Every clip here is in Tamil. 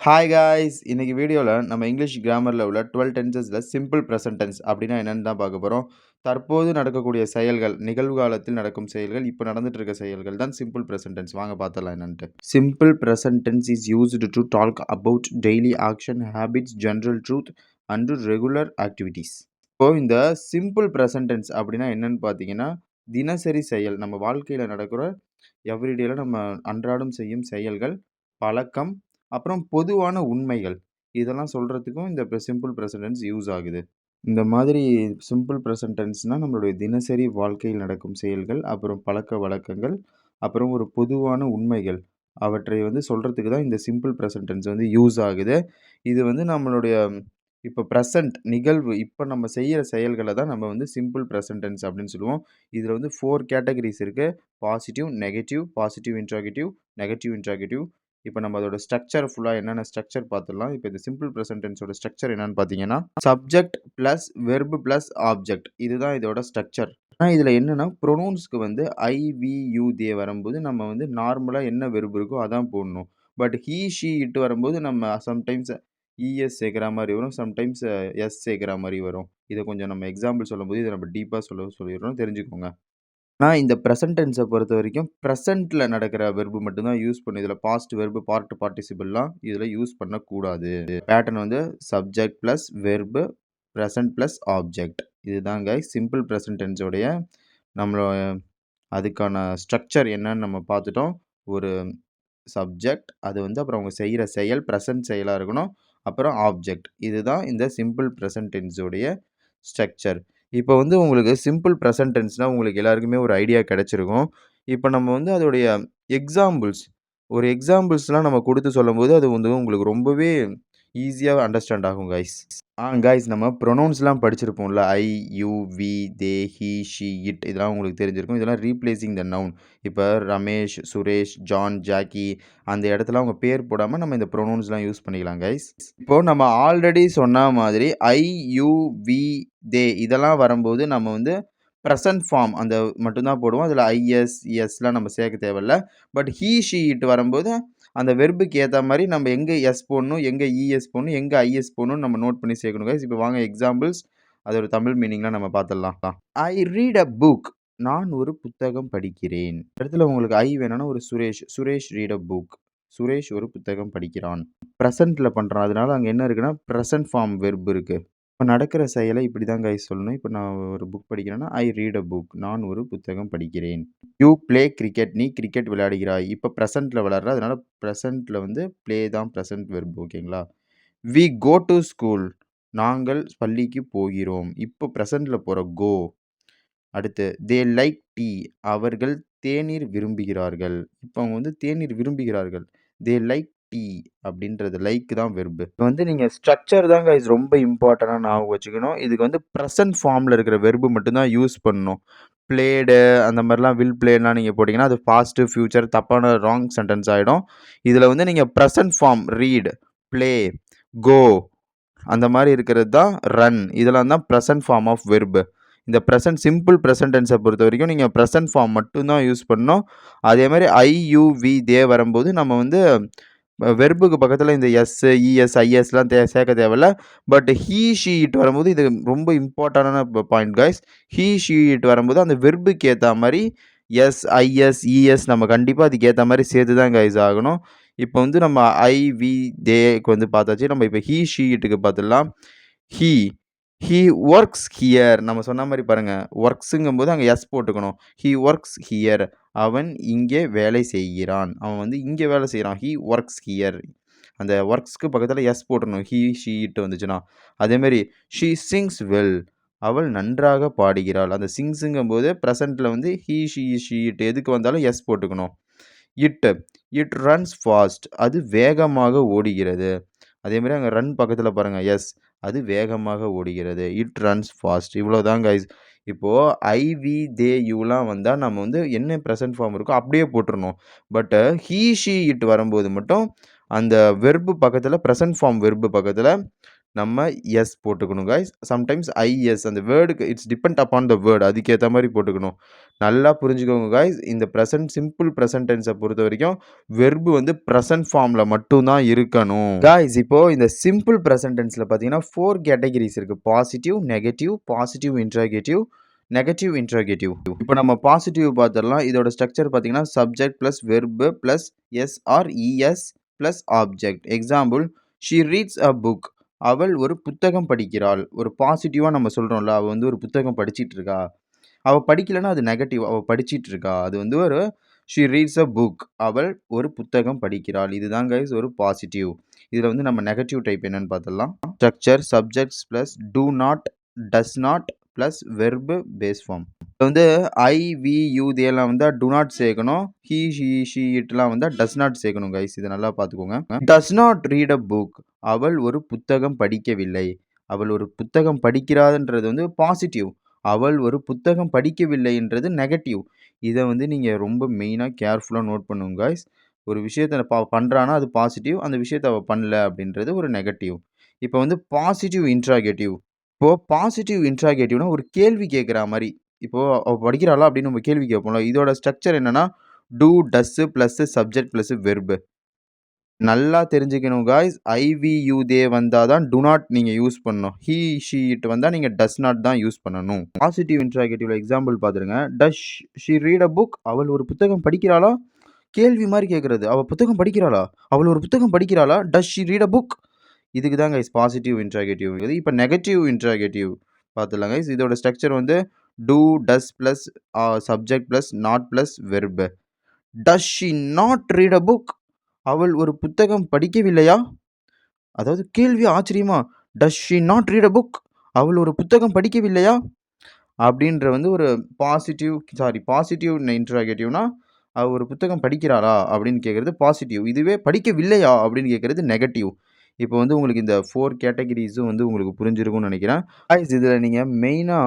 Hi guys! இன்னைக்கு வீடியோல நம்ம இங்கிலீஷ் கிராமர்ல உள்ள 12 டென்சஸ்ல சிம்பிள் பிரசன்ட் டென்ஸ் அப்படின்னா என்னன்னு தான் பார்க்க போறோம். தற்போது நடக்கக்கூடிய செயல்கள், நிகழ்காலத்தில் நடக்கும் செயல்கள், இப்ப நடந்துட்டு இருக்க செயல்கள் தான் சிம்பிள் பிரசன்ட் டென்ஸ். வாங்க பார்த்துடலாம் என்னன்ட்டு. Simple present tense is used to talk about daily action, habits, general truth and regular activities. இப்போ இந்த சிம்பிள் பிரசன்ட் டென்ஸ் அப்படின்னா என்னன்னு பார்த்தீங்கன்னா, தினசரி செயல், நம்ம வாழ்க்கையில நடக்கிற எவ்ரிடேல நம்ம அன்றாடம் செய்யும் செயல்கள், பழக்கம், அப்புறம் பொதுவான உண்மைகள். இதெல்லாம் சொல்றதுக்கும் இந்த சிம்பிள் பிரசன்ட் டென்ஸ் யூஸ் ஆகுது. இந்த மாதிரி சிம்பிள் பிரசன்ட் டென்ஸ்னா நம்மளுடைய தினசரி வாழ்க்கையில் நடக்கும் செயல்கள், அப்புறம் பழக்கவழக்கங்கள், அப்புறம் ஒரு பொதுவான உண்மைகள். அவற்றை வந்து சொல்றதுக்கு தான் இந்த சிம்பிள் பிரசன்ட் டென்ஸ் வந்து யூஸ் ஆகுது. இது வந்து நம்மளுடைய இப்ப பிரசன்ட் நிகழ்வு, இப்ப நம்ம செய்யற செயல்கள தான் நம்ம வந்து சிம்பிள் பிரசன்ட் டென்ஸ் அப்படின்னு சொல்லுவோம். இதுல வந்து 4 கேட்டகரிஸ் இருக்கு. Positive, negative, positive interrogative, negative interrogative. இப்ப நம்ம அதோட ஸ்ட்ரக்சர் ஃபுல்லா என்னென்ன ஸ்ட்ரக்சர் பார்த்துடலாம். இப்ப இந்த சிம்பிள் பிரசன்ட் டென்ஸோட ஸ்ட்ரக்சர் என்னன்னு பார்த்தீங்கன்னா, subject plus verb plus object. இதுதான் இதோட ஸ்ட்ரக்சர். ஆனா இதுல என்னன்னா, ப்ரொனவுன்ஸ்க்கு வந்து ஐ, வி, யூ, தே வரும்போது நம்ம வந்து நார்மலா என்ன வெர்ப் இருக்கோ அதான் போடணும். பட் ஹி, ஷி, இட் வரும்போது நம்ம சம்டைம்ஸ் இஎஸ் சேர்க்கிற மாரி வரும். சம்டைம்ஸ் எஸ் சேர்க்கிற மாரி வரும். இத கொஞ்சம் நம்ம எக்ஸாம்பிள் சொல்லும்போது இத நம்ம டீப்பா சொல்லிர்றோம். தெரிஞ்சுக்கோங்க. நான் இந்த பிரசன்ட் டென்ஸ பொறுத்தவரைக்கும் பிரசன்ட்ல நடக்கிற வெர்ப் மட்டும் தான் யூஸ் பண்ணும். இதுல பாஸ்ட் வெர்ப், பார்ட் பார்ட்டிசிபிள்லாம் இதுல யூஸ் பண்ணக்கூடாது. பேட்டர்ன் வந்து subject plus verb, present plus object. இதுதான் கைஸ் சிம்பிள் பிரசன்ட் டென்ஸ் உடைய நம்மளோட அதுக்கான ஸ்ட்ரக்சர் என்னன்னு நம்ம பார்த்துட்டோம். ஒரு சப்ஜெக்ட், அது வந்து அப்புறம் அவங்க செய்ற செயல் பிரசன்ட் செயலா இருக்கணும். அப்புறம் ஆப்ஜெக்ட். இதுதான் இந்த சிம்பிள் பிரசன்ட் டென்ஸ் உடைய ஸ்ட்ரக்சர். இப்போ வந்து உங்களுக்கு சிம்பிள் பிரசன்ட் டென்ஸ்னா உங்களுக்கு எல்லாருக்குமே ஒரு ஐடியா கிடைச்சிருக்கும். இப்போ நம்ம வந்து அதோடைய எக்ஸாம்பிள்ஸ், ஒரு எக்ஸாம்பிள்ஸ்லாம் நம்ம குடுத்து சொல்லும்போது, அது வந்து உங்களுக்கு ரொம்பவே ஈஸியா அண்டர்ஸ்டாண்ட் ஆகும் கைஸ். கைஸ் நம்ம ப்ரொனவுன்ஸ்லாம் படிச்சிருப்போம்ல. I, you, we, they, he, she, it இதெல்லாம் உங்களுக்கு தெரிஞ்சிருக்கும். இதெல்லாம் ரீப்ளேசிங் த நவுன். இப்ப ரமேஷ், சுரேஷ், ஜான், ஜாக்கி அந்த இடத்துல அவங்க பேர் போடாம நம்ம இந்த ப்ரொனவுன்ஸ்லாம் யூஸ் பண்ணிக்கலாம் கைஸ். இப்போ நம்ம ஆல்ரெடி சொன்ன மாதிரி ஐ, யூ, வி, தே இதெல்லாம் வரும்போது நம்ம வந்து பிரசன்ட் ஃபார்ம் அந்த மட்டும் தான் போடுவோம். அதில ஐஎஸ், எஸ்லாம் நம்ம சேர்க்க தேவையில்ல. பட் ஹி, ஷி, இட் வரும்போது அந்த வெர்புக்கு ஏத்தா மாரி நம்ம எங்க எஸ் போடணும், எங்க இஎஸ் போடணும், எங்க ஐஎஸ் போடணும்னு நம்ம நோட் பண்ணி சேர்க்கணும் கைஸ். இப்போ வாங்க எக்ஸாம்பிள்ஸ் அதோட தமிழ் மீனிங்லாம் நம்ம பார்த்துடலாம். ஐ ரீட் அ புக். நான் ஒரு புத்தகம் படிக்கிறேன். இடத்துல உங்களுக்கு ஐ வேணும்னா ஒரு Suresh. Suresh read a book. Suresh ஒரு புத்தகம் படிக்கிறான். பிரசன்ட்ல பண்றான். அதனால அங்க என்ன இருக்குன்னா, பிரசன்ட் ஃபார்ம் வெர்ப் இருக்கு. இப்ப நடக்கிற செயலை இப்படி தான் கைஸ் சொல்லணும். இப்ப நான் ஒரு புக் படிக்கிறேன்னா, ஐ ரீட் அ புக். நான் ஒரு புத்தகம் படிக்கிறேன். You play cricket. நீ கிரிக்கெட் விளையாடுகிறாய். இப்ப பிரசன்ட்ல விளையாடுற. அதனால பிரசன்ட்ல வந்து ப்ளே தான் பிரசன்ட் வெர்ப் ஓகேங்களா? We go to school. நாங்கள் பள்ளிக்கு போகிறோம். இப்போ பிரசன்ட்ல போற கோ. அடுத்து தே லைக் டீ. அவர்கள் தேநீர் விரும்புகிறார்கள். இப்ப அவங்க வந்து தேநீர் விரும்புகிறார்கள். தே லைக் டீ அப்படின்றது லைக் தான் வெர்ப். வந்து நீங்க ஸ்ட்ரக்சர் தான் கைஸ் ரொம்ப இம்பார்ட்டன்ட்டா ஞாபகம் வச்சுக்கணும். இதுக்கு வந்து பிரசன்ட் ஃபார்ம்ல இருக்கிற வெர்ப் மட்டும் தான் யூஸ் பண்ணணும். பிளேடு அந்த மாரிலாம் வில் பிளேலாம் நீங்க போட்டீங்கன்னா, அது பாஸ்ட், ஃபியூச்சர் தப்பான ராங் சென்டென்ஸ் ஆயிடும். இதுல வந்து நீங்க பிரசன்ட் ஃபார்ம் ரீட், ப்ளே, கோ அந்த மாரி இருக்கிறது தான் ரன். இதெல்லாம் தான் பிரசன்ட் ஃபார்ம் ஆஃப் வெர்ப். இந்த பிரசன்ட் சிம்பிள் பிரசன்ட் டென்ஸை பொறுத்தவரைக்கும் நீங்க பிரசன்ட் ஃபார்ம் மட்டும் தான் யூஸ் பண்ணணும். அதே மாரி ஐ, யூ, வி, தே வரும்போது நம்ம வந்து வெர்புக்கு பக்கத்துல இந்த எஸ், இஎஸ், ஐஎஸ்லாம் சேர்க்க தேவையில்ல. பட் ஹி, ஷி, இட் வரும்போது இது ரொம்ப இம்பார்ட்டன்டான point guys. He, she, it வரும்போது அந்த வெர்புக்கு ஏத்தா மாரி எஸ், ஐஎஸ், இஎஸ் நம்ம கண்டிப்பா அதுக்கு ஏத்தா மாரி சேர்த்து தான் கைஸ் ஆகணும். இப்போ வந்து நம்ம ஐ, வி, தேக்கு வந்து பார்த்தாச்சு. நம்ம இப்போ ஹி, ஷி, இட்டுக்கு பார்த்துடலாம். He he works here. நம்ம சொன்ன மாரி பாருங்க. ஒர்க்ஸுங்கும்போது அங்க எஸ் போட்டுக்கணும். He works here. அவன் இங்கே வேலை செய்கிறான். அவன் வந்து இங்கே வேலை செய்றான். He works here. அந்த ஒர்க்ஸ்க்கு பக்கத்துல எஸ் போட்டுறணும். ஹி, ஷி, இட் வந்துச்சுன்னா. அதேமாரி ஷி சிங்ஸ் வெல். அவள் நன்றாக பாடுகிறாள். அந்த சிங்ஸுங்கும்போது பிரசன்ட்ல வந்து ஹி, ஷி, ஷி, இட் எதுக்கு வந்தாலும் எஸ் போட்டுக்கணும். It it runs fast. அது வேகமாக ஓடுகிறது. அதேமாரி அங்க ரன் பக்கத்துல பாருங்க. எஸ். அது வேகமாக ஓடுகிறது. It runs fast. இவ்வளோதான் கைஸ். இப்போ ஐ, வி, தே, யூலாம் வந்தா நம்ம வந்து என்ன பிரசன்ட் ஃபார்ம் இருக்கோ அப்படியே போட்டுறணும். பட் ஹி, ஷி, இட் வரும்போது மட்டும் அந்த வெர்ப் பக்கத்துல பிரசன்ட் ஃபார்ம் வெர்ப் பக்கத்துல நம்ம எஸ் போட்டுக்கணும் காய்ஸ். சம்டைம்ஸ் ஐஎஸ் அந்த வேர்டுக்கு it's depend upon the word அதுக்கேத்த மாரி போட்டுக்கணும். நல்லா புரிஞ்சுக்கோங்க காய்ஸ். இந்த சிம்பிள் பிரசன்ட் டென்ஸ பொறுத்தவரைக்கும் வெர்ப் வந்து பிரசன்ட் ஃபார்ம்ல மட்டும் தான் இருக்கணும். காய்ஸ் இப்போ இந்த சிம்பிள் பிரசன்ட் டென்ஸ்ல பார்த்தீங்கன்னா 4 கேட்டகரிஸ் இருக்கு. Positive, negative, positive interrogative, negative interrogative. இப்போ நம்ம பாசிட்டிவ் பார்த்துடலாம். இதோட ஸ்ட்ரக்சர் பார்த்தீங்கன்னா subject plus verb plus S or ES plus object. Example she reads a book. அவள் ஒரு புத்தகம் படிக்கிறாள். ஒரு பாசிட்டிவா நம்ம சொல்றோம்ல, அவ வந்து ஒரு புத்தகம் படிச்சிட்டு இருக்கா. அவ படிக்கலன்னா அது நெகட்டிவ். அவ படிச்சிட்டு இருக்கா. அது வந்து ஒரு ஷி ரீட்ஸ் அ புக். அவள் ஒரு புத்தகம் படிக்கிறாள். இதுதான் கைஸ் ஒரு பாசிட்டிவ். இதுல வந்து நம்ம நெகட்டிவ் டைப் என்னன்னு பார்த்துடலாம். Structure subjects plus do not, does not plus verb base form. இது வந்து ஐ, வி, யூ இதெல்லாம் வந்தா டு நாட் சேர்க்கணும். ஹி, ஷி, இட்லாம் வந்தா டஸ் நாட் சேர்க்கணும் கைஸ். இதை நல்லா பார்த்துக்கோங்க. Does not read a book. அவள் ஒரு புத்தகம் படிக்கவில்லை. அவள் ஒரு புத்தகம் படிக்கிறாதுன்றது வந்து பாசிட்டிவ். அவள் ஒரு புத்தகம் படிக்கவில்லைன்றது நெகட்டிவ். இதை வந்து நீங்கள் ரொம்ப மெயினாக கேர்ஃபுல்லாக நோட் பண்ணுங்க காய்ஸ். ஒரு விஷயத்தை பண்ணுறான்னா அது பாசிட்டிவ். அந்த விஷயத்தை அவள் பண்ணல அப்படின்றது ஒரு நெகட்டிவ். இப்போ வந்து பாசிட்டிவ் இன்ட்ராகேட்டிவ். இப்போது பாசிட்டிவ் இன்ட்ராகேட்டிவ்னா ஒரு கேள்வி கேட்குற மாதிரி. இப்போது அவள் படிக்கிறாளா அப்படின்னு நம்ம கேள்வி கேட்போம்ல. இதோட ஸ்ட்ரக்சர் என்னன்னா do, does plus subject plus verb. நல்லா தெரிஞ்சுக்கணும் guys. I, we, you, they வந்தால் தான் டு நாட் நீங்கள் யூஸ் பண்ணணும். ஹி, ஷி, இட் வந்தால் நீங்கள் டஸ் நாட் தான் யூஸ் பண்ணணும். பாசிட்டிவ் இன்ட்ராகேட்டிவ்ல எக்ஸாம்பிள் பார்த்துருங்க. Does she read a book. அவள் ஒரு புத்தகம் படிக்கிறாளா? கேள்வி மாதிரி கேட்குறது. அவள் புத்தகம் படிக்கிறாளா? அவள் ஒரு புத்தகம் படிக்கிறாளா? Does she read a book? இதுக்கு தான் கைஸ் பாசிட்டிவ் இன்ட்ராகேட்டிவ். இது இப்போ நெகட்டிவ் இன்ட்ராகேட்டிவ் பார்த்துலாம் கைஸ். இதோட ஸ்ட்ரக்சர் வந்து do, does plus subject plus not plus verb. Does she not read a book? அவள் ஒரு புத்தகம் படிக்கவில்லையா? அதாவது கேள்வி ஆச்சரியமா, does she not read a book? அவள் ஒரு புத்தகம் படிக்கவில்லையா? அப்படின்ற வந்து ஒரு பாசிட்டிவ் இன்ட்ராகேட்டிவ்னா, அவ ஒரு புத்தகம் படிக்கிறாளா? அப்படின்னு கேட்குறது பாசிட்டிவ். இதுவே படிக்கவில்லையா? அப்படின்னு கேட்குறது நெகட்டிவ். இப்போ வந்து உங்களுக்கு இந்த 4 கேட்டகரீஸும் வந்து உங்களுக்கு புரிஞ்சிருக்கும்னு நினைக்கிறேன். காய்ஸ் இதில நீங்க மெயினா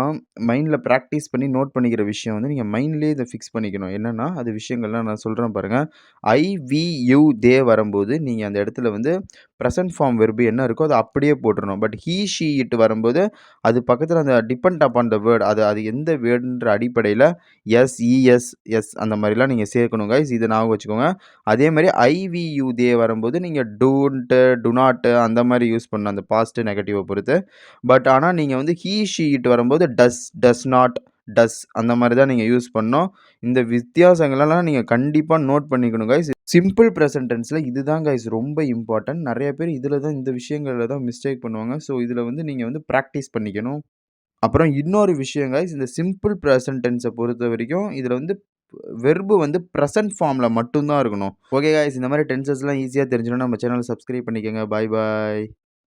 மைண்ட்ல பிராக்டிஸ் பண்ணி நோட் பண்ணிக்கிற விஷயம் வந்து நீங்க மைண்ட்லயே இத ஃபிக்ஸ் பண்ணிக்கணும். என்னன்னா, அது விஷயங்கள்லாம் நான் சொல்றேன் பாருங்க. ஐ, வி, யூ, தே வரும்போது நீங்க அந்த இடத்துல வந்து பிரசன்ட் ஃபார்ம் வெர்ப் என்ன இருக்கோ அத அப்படியே போட்டுறணும். பட் ஹி, ஷி, இட் வரும்போது அது பக்கத்துல அந்த டிபெண்ட் அப்பான் த வேர்ட் அது அது எந்த வேர்டுன்ற அடிப்படையில எஸ், இஎஸ், எஸ் அந்த மாரிலாம் நீங்க சேர்க்கணும் காய்ஸ். இத ஞாபகம் வச்சுக்கோங்க. அதே மாரி ஐ, வி, யூ, தே வரும்போது நீங்க டோன்ட், டு நாட் அந்த மாரி யூஸ் பண்ணணும். அந்த பாசிட்டிவ், நெகட்டிவ பொறுத்து. பட் ஆனா நீங்க வந்து ஹி, ஷி, இட் வரும்போது டஸ், டஸ் நாட், டஸ் அந்த மாரி தான் நீங்க யூஸ் பண்ணணும். இந்த வித்தியாசங்களெல்லாம் நீங்க கண்டிப்பா நோட் பண்ணிக்கணும் காய்ஸ். சிம்பிள் பிரசன்ட் டென்ஸ்ல இதுதான் காய்ஸ் ரொம்ப இம்பார்ட்டன்ட். நெறைய பேர் இதில தான் இந்த விஷயங்கள்ல தான் மிஸ்டேக் பண்ணுவாங்க. ஸோ இதில வந்து நீங்க வந்து பிராக்டிஸ் பண்ணிக்கணும். அப்புறம் இன்னொரு விஷயம் காய்ஸ், இந்த சிம்பிள் பிரசன்ட் டென்ஸ பொறுத்தவரைக்கும் இதில வந்து வெர்ப் வந்து பிரசன்ட் ஃபார்ம்ல மட்டும் தான் இருக்கணும். ஓகே காய்ஸ் இந்த மாரி டென்சஸ்லாம் ஈஸியா தெரிஞ்சுக்கணும்னா நம்ம சேனல சப்ஸ்கிரைப் பண்ணிக்கங்க. பாய் பாய்.